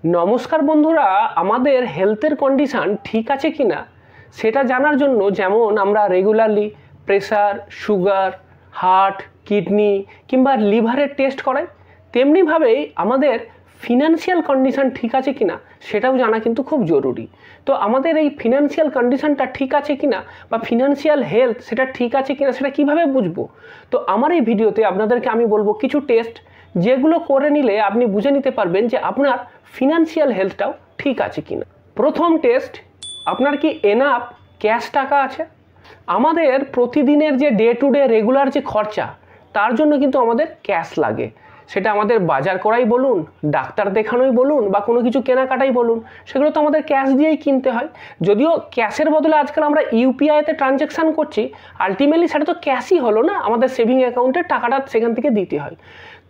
নমস্কার বন্ধুরা, আমাদের হেলথের কন্ডিশন ঠিক আছে কিনা সেটা জানার জন্য যেমন আমরা regularly pressure, sugar, heart, kidney কিংবা লিভারের টেস্ট করাই, তেমনিভাবেই আমাদের ফিনান্সিয়াল কন্ডিশন ঠিক আছে কিনা সেটাও জানা কিন্তু খুব জরুরি। তো আমাদের এই ফিনান্সিয়াল কন্ডিশনটা ঠিক আছে কিনা বা ফিনান্সিয়াল হেলথ সেটা ঠিক আছে কিনা সেটা কিভাবে বুঝবো? তো আমার এই ভিডিওতে আপনাদেরকে আমি বলবো কিছু টেস্ট যেগুলো করে নিলে আপনি বুঝে নিতে পারবেন যে আপনার ফিনান্সিয়াল হেলথটাও ঠিক আছে কিনা। প্রথম টেস্ট, আপনার কি এনাফ ক্যাশ টাকা আছে? আমাদের প্রতিদিনের যে ডে টু ডে রেগুলার যে খরচা, তার জন্য কিন্তু আমাদের ক্যাশ লাগে। সেটা আমাদের বাজার করাই বলুন, ডাক্তার দেখানোই বলুন বা কোনো কিছু কেনাকাটাই বলুন, সেগুলো তো আমাদের ক্যাশ দিয়েই কিনতে হয়। যদিও ক্যাশের বদলে আজকাল আমরা ইউপিআইতে ট্রানজ্যাকশান করছি, আলটিমেটলি সেটা তো ক্যাশই হলো না, আমাদের সেভিং অ্যাকাউন্টে টাকাটা সেখান থেকে দিতে হয়।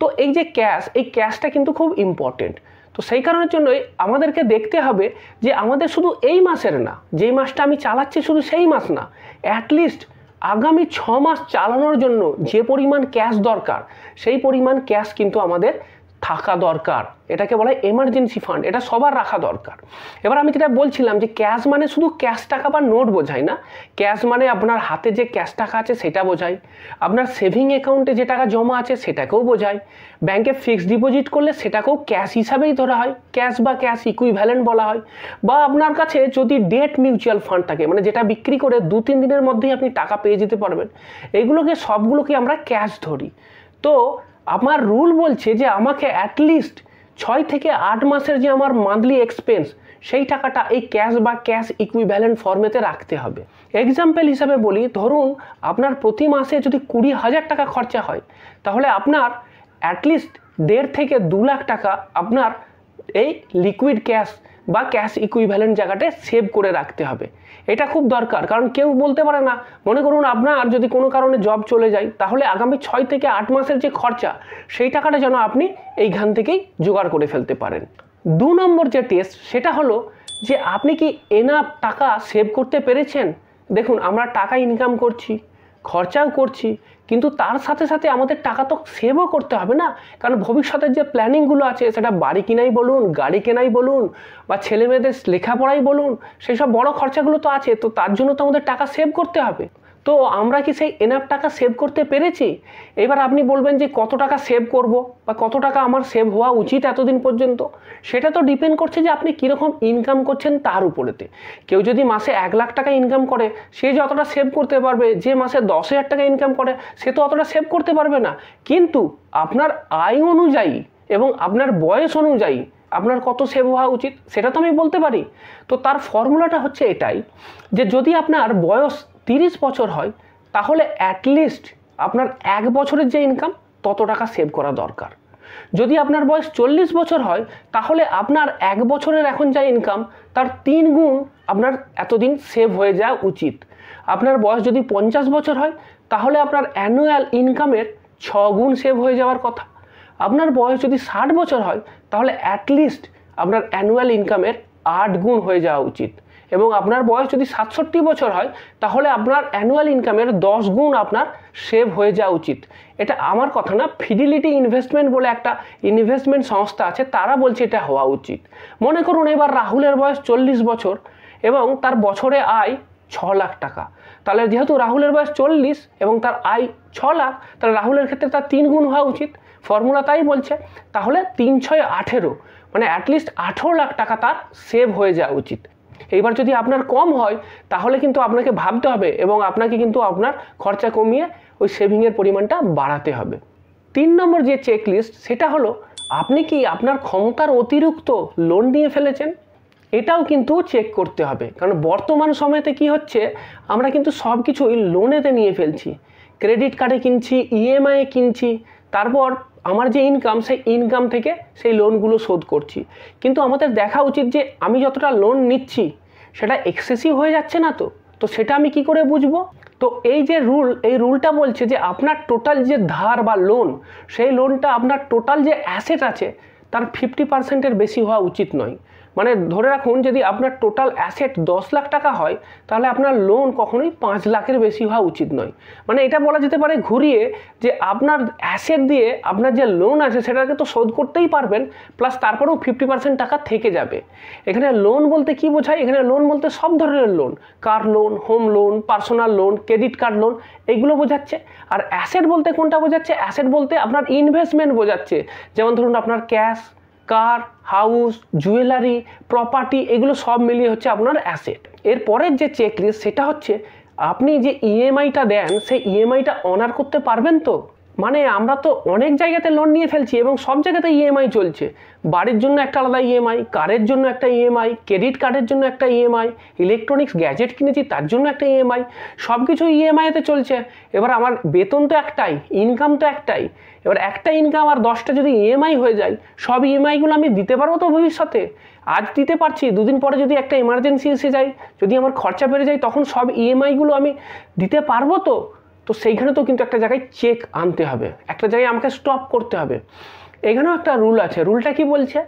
তো এই যে ক্যাশ, এই ক্যাশটা কিন্তু খুব ইম্পর্টেন্ট। তো সেই কারণের জন্যই আমাদেরকে দেখতে হবে যে আমাদের শুধু এই মাসের না, যেই মাসটা আমি চালাচ্ছি শুধু সেই মাস না, অ্যাটলিস্ট আগামী 6 মাস চালানোর জন্য যে পরিমাণ ক্যাশ দরকার সেই পরিমাণ ক্যাশ কিন্তু আমাদের থাকা দরকার। এটাকে বলা হয় এমার্জেন্সি ফান্ড, এটা সবার রাখা দরকার। এবার আমি যেটা বলছিলাম যে ক্যাশ মানে শুধু ক্যাশ টাকা বা নোট বোঝায় না, ক্যাশ মানে আপনার হাতে যে ক্যাশ টাকা আছে সেটা বোঝায়, আপনার সেভিং অ্যাকাউন্টে যে টাকা জমা আছে সেটাকেও বোঝায়, ব্যাংকে ফিক্সড ডিপোজিট করলে সেটাকেও ক্যাশ হিসাবেই ধরা হয়, ক্যাশ বা ক্যাশ ইকুইভ্যালেন্ট বলা হয়। বা আপনার কাছে যদি ডেট মিউচুয়াল ফান্ড থাকে, মানে যেটা বিক্রি করে 2-3 দিনের মধ্যেই আপনি টাকা পেয়ে যেতে পারবেন, এইগুলোকে সবগুলোকে আমরা ক্যাশ ধরি। তো আমার রুল বলছে যে আমাকে অ্যাটলিস্ট 6 থেকে 8 মাসের যে আমার মান্থলি এক্সপেন্স, সেই টাকাটা এই ক্যাশ বা ক্যাশ ইকুইভ্যালেন্ট ফর্মেতে রাখতে হবে। এক্সাম্পল হিসাবে বলি, ধরুন আপনার প্রতি মাসে যদি 20,000 টাকা খরচা হয়, তাহলে আপনার অ্যাটলিস্ট 1.5 থেকে 2 লাখ টাকা আপনার এই লিকুইড ক্যাশ বা ক্যাশ ইকুইভ্যালেন্ট জায়গাতে সেভ করে রাখতে হবে। এটা খুব দরকার, কারণ কেউ বলতে পারে না, মনে করুন আপনার যদি কোনো কারণে জব চলে যায়, তাহলে আগামী 6 থেকে 8 মাসের যে খরচা সেই টাকাটা যেন আপনি এইখান থেকেই জোগাড় করে ফেলতে পারেন। 2 নম্বর যে টেস্ট সেটা হলো যে আপনি কি এনাফ টাকা সেভ করতে পেরেছেন। দেখুন, আমরা টাকা ইনকাম করছি, খরচাও করছি, কিন্তু তার সাথে সাথে আমাদের টাকা তো সেভও করতে হবে না, কারণ ভবিষ্যতের যে প্ল্যানিংগুলো আছে, সেটা বাড়ি কেনাই বলুন, গাড়ি কেনাই বলুন বা ছেলে মেয়েদের লেখাপড়াই বলুন, সেই সব বড় খরচাগুলো তো আছে, তো তার জন্য তো আমাদের টাকা সেভ করতে হবে। তো আমরা কি সেই এনাফ টাকা সেভ করতে পেরেছি? এবার আপনি বলবেন যে কত টাকা সেভ করব বা কত টাকা আমার সেভ হওয়া উচিত এতদিন পর্যন্ত, সেটা তো ডিপেন্ড করছে যে আপনি কীরকম ইনকাম করছেন তার উপরেতে। কেউ যদি মাসে 1 লাখ টাকা ইনকাম করে, সে যতটা সেভ করতে পারবে, যে মাসে 10,000 টাকা ইনকাম করে সে তো অতটা সেভ করতে পারবে না। কিন্তু আপনার আয় অনুযায়ী এবং আপনার বয়স অনুযায়ী আপনার কত সেভ হওয়া উচিত সেটা তো আমি বলতে পারি। তো তার ফর্মুলাটা হচ্ছে এটাই, যে যদি আপনার বয়স 30 বছর হয়, তাহলে অ্যাটলিস্ট আপনার 1 বছরের যে ইনকাম তত টাকা সেভ করা দরকার। যদি আপনার বয়স 40 বছর হয়, তাহলে আপনার 1 বছরের এখন যা ইনকাম তার 3 গুণ আপনার এতদিন সেভ হয়ে যাওয়া উচিত। আপনার বয়স যদি 50 বছর হয়, তাহলে আপনার অ্যানুয়াল ইনকামের 6 গুণ সেভ হয়ে যাওয়ার কথা। আপনার বয়স যদি 60 বছর হয়, তাহলে অ্যাটলিস্ট আপনার অ্যানুয়াল ইনকামের 8 গুণ হয়ে যাওয়া উচিত। এবং আপনার বয়স যদি 67 বছর হয়, তাহলে আপনার অ্যানুয়াল ইনকামের 10 গুণ আপনার সেভ হয়ে যাওয়া উচিত। এটা আমার কথা না, ফিডিলিটি ইনভেস্টমেন্ট বলে একটা ইনভেস্টমেন্ট সংস্থা আছে, তারা বলছে এটা হওয়া উচিত। মনে করুন এবার রাহুলের বয়স 40 বছর এবং তার বছরে আয় 6 লাখ টাকা, তাহলে যেহেতু রাহুলের বয়স 40 এবং তার আয় 6 লাখ, তাহলে রাহুলের ক্ষেত্রে তার 3 গুণ হওয়া উচিত, ফর্মুলা তাই বলছে। তাহলে 3×6=18, মানে অ্যাটলিস্ট 18 লাখ টাকা তার সেভ হয়ে যাওয়া উচিত। এইবার যদি আপনার কম হয়, তাহলে কিন্তু আপনাকে ভাবতে হবে এবং আপনাকে কিন্তু আপনার খরচা কমিয়ে ওই সেভিংয়ের পরিমাণটা বাড়াতে হবে। 3 নম্বর যে চেকলিস্ট সেটা হলো, আপনি কি আপনার ক্ষমতার অতিরিক্ত লোন নিয়ে ফেলেছেন? এটাও কিন্তু চেক করতে হবে, কারণ বর্তমান সময়তে কি হচ্ছে, আমরা কিন্তু সব কিছুই লোনেতে নিয়ে ফেলছি। ক্রেডিট কার্ডে কিনছি, ইএমআইয়ে কিনছি, তারপর আমার যে ইনকাম সেই ইনকাম থেকে সেই লোনগুলো শোধ করছি। কিন্তু আমাদের দেখা উচিত যে আমি যতটা লোন নিচ্ছি সেটা এক্সেসিভ হয়ে যাচ্ছে না, তো সেটা আমি কি করে বুঝবো? তো এই যে রুল, এই রুলটা বলছে যে আপনার টোটাল যে ধার বা লোন, সেই লোনটা আপনার টোটাল যে অ্যাসেট আছে তার 50%-এর বেশি হওয়া উচিত নয়। মানে ধরে রাখুন যদি আপনার টোটাল অ্যাসেট 10 লাখ টাকা হয়, তাহলে আপনার লোন কখনোই 5 লাখের বেশি হওয়া উচিত নয়। মানে এটা বলা যেতে পারে ঘুরিয়ে যে আপনার অ্যাসেট দিয়ে আপনার যে লোন আছে সেটাকে তো শোধ করতেই পারবেন, প্লাস তারপরেও 50% টাকা থেকে যাবে। এখানে লোন বলতে কি বোঝায়? এখানে লোন বলতে সব ধরনের loan, car loan, home loan, personal loan, credit card loan, এইগুলো বোঝাচ্ছে। আর অ্যাসেট বলতে কোনটা বোঝাচ্ছে? অ্যাসেট বলতে আপনার ইনভেস্টমেন্ট বোঝাচ্ছে। যেমন ধরুন আপনার ক্যাশ, কার, হাউস, জুয়েলারি, প্রপার্টি, এগুলো সব মিলিয়ে হচ্ছে আপনার অ্যাসেট। এর পরের যে চেকলিস্ট সেটা হচ্ছে আপনি যে ইএমআইটা দেন সেই ইএমআইটা অনার করতে পারবেন তো। মানে আমরা তো অনেক জায়গাতে লোন নিয়ে ফেলছি এবং সব জায়গাতে ইএমআই চলছে। বাড়ির জন্য একটা আলাদা ইএমআই, কারের জন্য একটা ইএমআই, ক্রেডিট কার্ডের জন্য একটা ইএমআই, ইলেকট্রনিক্স গ্যাজেট কিনেছি তার জন্য একটা ইএমআই, সব কিছু ইএমআইতে চলছে। এবার আমার বেতন তো একটাই, ইনকাম তো একটাই। এবার একটা ইনকাম আর 10টা যদি ইএমআই হয়ে যায়, সব ইএমআইগুলো আমি দিতে পারবো তো ভবিষ্যতে? আজ দিতে পারছি, দুদিন পরে যদি একটা এমার্জেন্সি এসে যায়, যদি আমার খরচা বেড়ে যায়, তখন সব ইএমআইগুলো আমি দিতে পারবো তো? তো সেইখানে তো কিন্তু একটা জায়গায় চেক আনতে হবে, একটা জায়গায় আমাকে স্টপ করতে হবে। এখানেও একটা রুল আছে। রুলটা কি বলছে?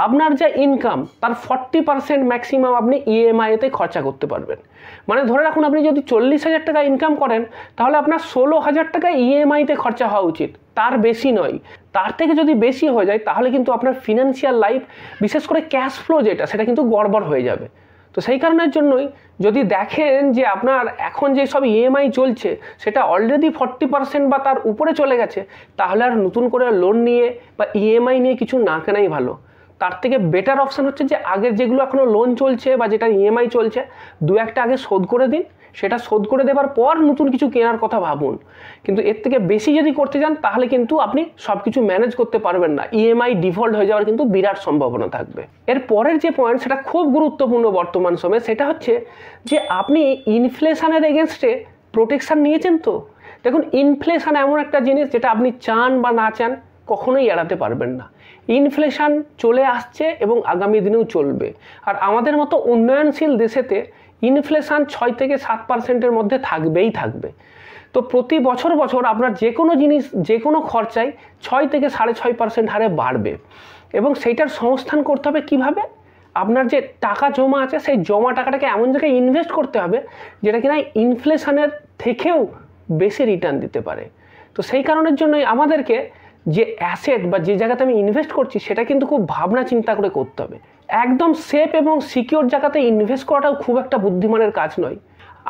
আপনার যে ইনকাম তার 40% ম্যাক্সিমাম আপনি ইএমআইতে খরচা করতে পারবেন। মানে ধরে রাখুন আপনি যদি 40,000 টাকা ইনকাম করেন, তাহলে আপনার 16,000 টাকা ইএমআইতে খরচা হওয়া উচিত, তার বেশি নয়। তার থেকে যদি বেশি হয়ে যায় তাহলে কিন্তু আপনার ফিনান্সিয়াল লাইফ, বিশেষ করে ক্যাশ ফ্লো যেটা, সেটা কিন্তু গড়বড় হয়ে যাবে। তো সেই কারণের জন্যই যদি দেখেন যে আপনার এখন যে সব ইএমআই চলছে সেটা অলরেডি 40% বা তার উপরে চলে গেছে, তাহলে আর নতুন করে লোন নিয়ে বা ইএমআই নিয়ে কিছু না কেনাই ভালো। তার থেকে বেটার অপশান হচ্ছে যে আগের যেগুলো এখনও লোন চলছে বা যেটা ইএমআই চলছে, দু একটা আগে শোধ করে দিন। সেটা শোধ করে দেওয়ার পর নতুন কিছু কেনার কথা ভাবুন। কিন্তু এর থেকে বেশি যদি করতে যান তাহলে কিন্তু আপনি সব কিছু ম্যানেজ করতে পারবেন না, ইএমআই ডিফল্ট হয়ে যাওয়ার কিন্তু বিরাট সম্ভাবনা থাকবে। এর পরের যে পয়েন্ট সেটা খুব গুরুত্বপূর্ণ বর্তমান সময়ে, সেটা হচ্ছে যে আপনি ইনফ্লেশনের এগেনস্টে প্রোটেকশান নিয়েছেন তো। দেখুন, ইনফ্লেশন এমন একটা জিনিস যেটা আপনি চান বা না চান কখনোই এড়াতে পারবেন না। ইনফ্লেশন চলে আসছে এবং আগামী দিনেও চলবে। আর আমাদের মতো উন্নয়নশীল দেশেতে ইনফ্লেশন 6 থেকে 7%-এর মধ্যে থাকবেই থাকবে। তো প্রতি বছর বছর আপনার যে কোনো জিনিস, যে কোনো খরচাই 6 থেকে 6.5% হারে বাড়বে। এবং সেইটার সংস্থান করতে হবে কীভাবে? আপনার যে টাকা জমা আছে সেই জমা টাকাটাকে এমন জায়গায় ইনভেস্ট করতে হবে যেটা কিনা ইনফ্লেশনের থেকেও বেশি রিটার্ন দিতে পারে। তো সেই কারণের জন্যই আমাদেরকে যে অ্যাসেট বা যে জায়গাতে আমি ইনভেস্ট করছি সেটা কিন্তু খুব ভাবনা চিন্তা করে করতে হবে। একদম সেফ এবং সিকিওর জায়গাতে ইনভেস্ট করাটাও খুব একটা বুদ্ধিমানের কাজ নয়।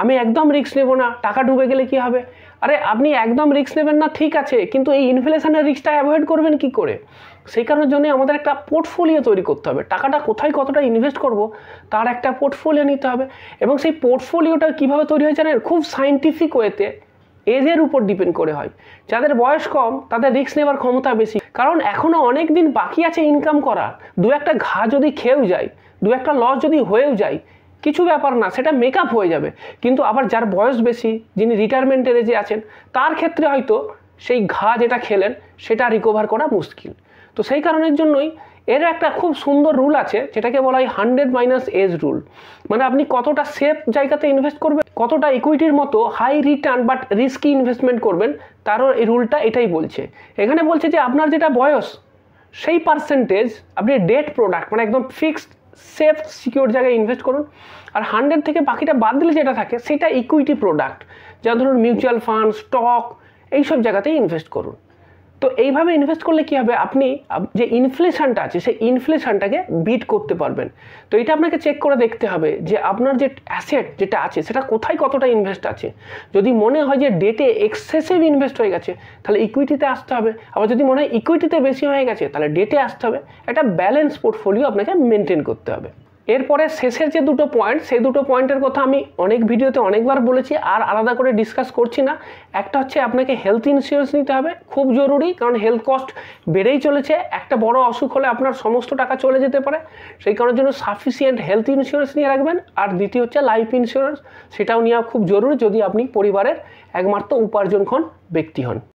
আমি একদম রিস্ক নেব না, টাকা ডুবে গেলে কি হবে? আরে আপনি একদম রিস্ক নেবেন না ঠিক আছে, কিন্তু এই ইনফ্লেশনের রিস্কটা অ্যাভয়েড করবেন কি করে? সেই কারণের জন্য আমাদের একটা পোর্টফোলিও তৈরি করতে হবে। টাকাটা কোথায় কতটা ইনভেস্ট করব তার একটা পোর্টফোলিও নিতে হবে। এবং সেই পোর্টফোলিওটা কীভাবে তৈরি হয় জানেন? খুব সায়েন্টিফিক ওয়েতে এজের উপর ডিপেন্ড করে হয়। যাদের বয়স কম তাদের রিস্ক নেওয়ার ক্ষমতা বেশি, কারণ এখনও অনেক দিন বাকি আছে ইনকাম করার। দু একটা ঘা যদি খেয়েও যায়, দু একটা লস যদি হয়েও যায়, কিছু ব্যাপার না, সেটা মেকআপ হয়ে যাবে। কিন্তু আবার যার বয়স বেশি, যিনি রিটায়ারমেন্টের এজে আছেন, তার ক্ষেত্রে হয়তো সেই ঘা যেটা খেলেন সেটা রিকভার করা মুশকিল। তো সেই কারণের জন্যই এর একটা খুব সুন্দর রুল আছে যেটাকে বলা হয় 100 - এজ রুল। মানে আপনি কতটা সেফ জায়গাতে ইনভেস্ট করবেন, কতটা ইকুইটির মতো high return but risky investment করবেন, তারও এই রুলটা এটাই বলছে। এখানে বলছে যে আপনার যেটা বয়স সেই পার্সেন্টেজ আপনি ডেট প্রোডাক্ট, মানে একদম ফিক্সড সেফ সিকিউর জায়গায় ইনভেস্ট করুন। আর 100 থেকে বাকিটা বাদ দিলে যেটা থাকে সেটা ইকুইটি প্রোডাক্ট, যেমন ধরুন মিউচুয়াল ফান্ড, স্টক, এইসব জায়গাতেই ইনভেস্ট করুন। তো এইভাবে ইনভেস্ট করলে কি হবে? আপনি যে ইনফ্লেশনটা আছে সেই ইনফ্লেশনটাকে বিট করতে পারবেন। তো এটা আপনাকে চেক করে দেখতে হবে যে আপনার যে অ্যাসেট যেটা আছে সেটা কোথায় কতটা ইনভেস্ট আছে। যদি মনে হয় যে ডেটে এক্সেসিভ ইনভেস্ট হয়ে গেছে তাহলে ইকুইটিতে আসতে হবে। আবার যদি মনে হয় ইকুইটিতে বেশি হয়ে গেছে তাহলে ডেটে আসতে হবে। একটা ব্যালেন্স পোর্টফোলিও আপনাকে মেনটেন করতে হবে। এরপরে শেষের যে দুটো পয়েন্ট, সেই দুটো পয়েন্টের কথা আমি অনেক ভিডিওতে অনেকবার বলেছি, আর আলাদা করে ডিসকাস করছি না। একটা হচ্ছে আপনাকে হেলথ ইন্স্যুরেন্স নিতে হবে, খুব জরুরি, কারণ হেলথ কস্ট বেড়েই চলেছে। একটা বড় অসুখ হলে আপনার সমস্ত টাকা চলে যেতে পারে, সেই কারণের জন্য সাফিসিয়েন্ট হেলথ ইন্স্যুরেন্স নিয়ে রাখবেন। আর দ্বিতীয় হচ্ছে লাইফ ইন্স্যুরেন্স, সেটাও নেওয়া খুব জরুরি যদি আপনি পরিবারের একমাত্র উপার্জনক্ষম ব্যক্তি হন।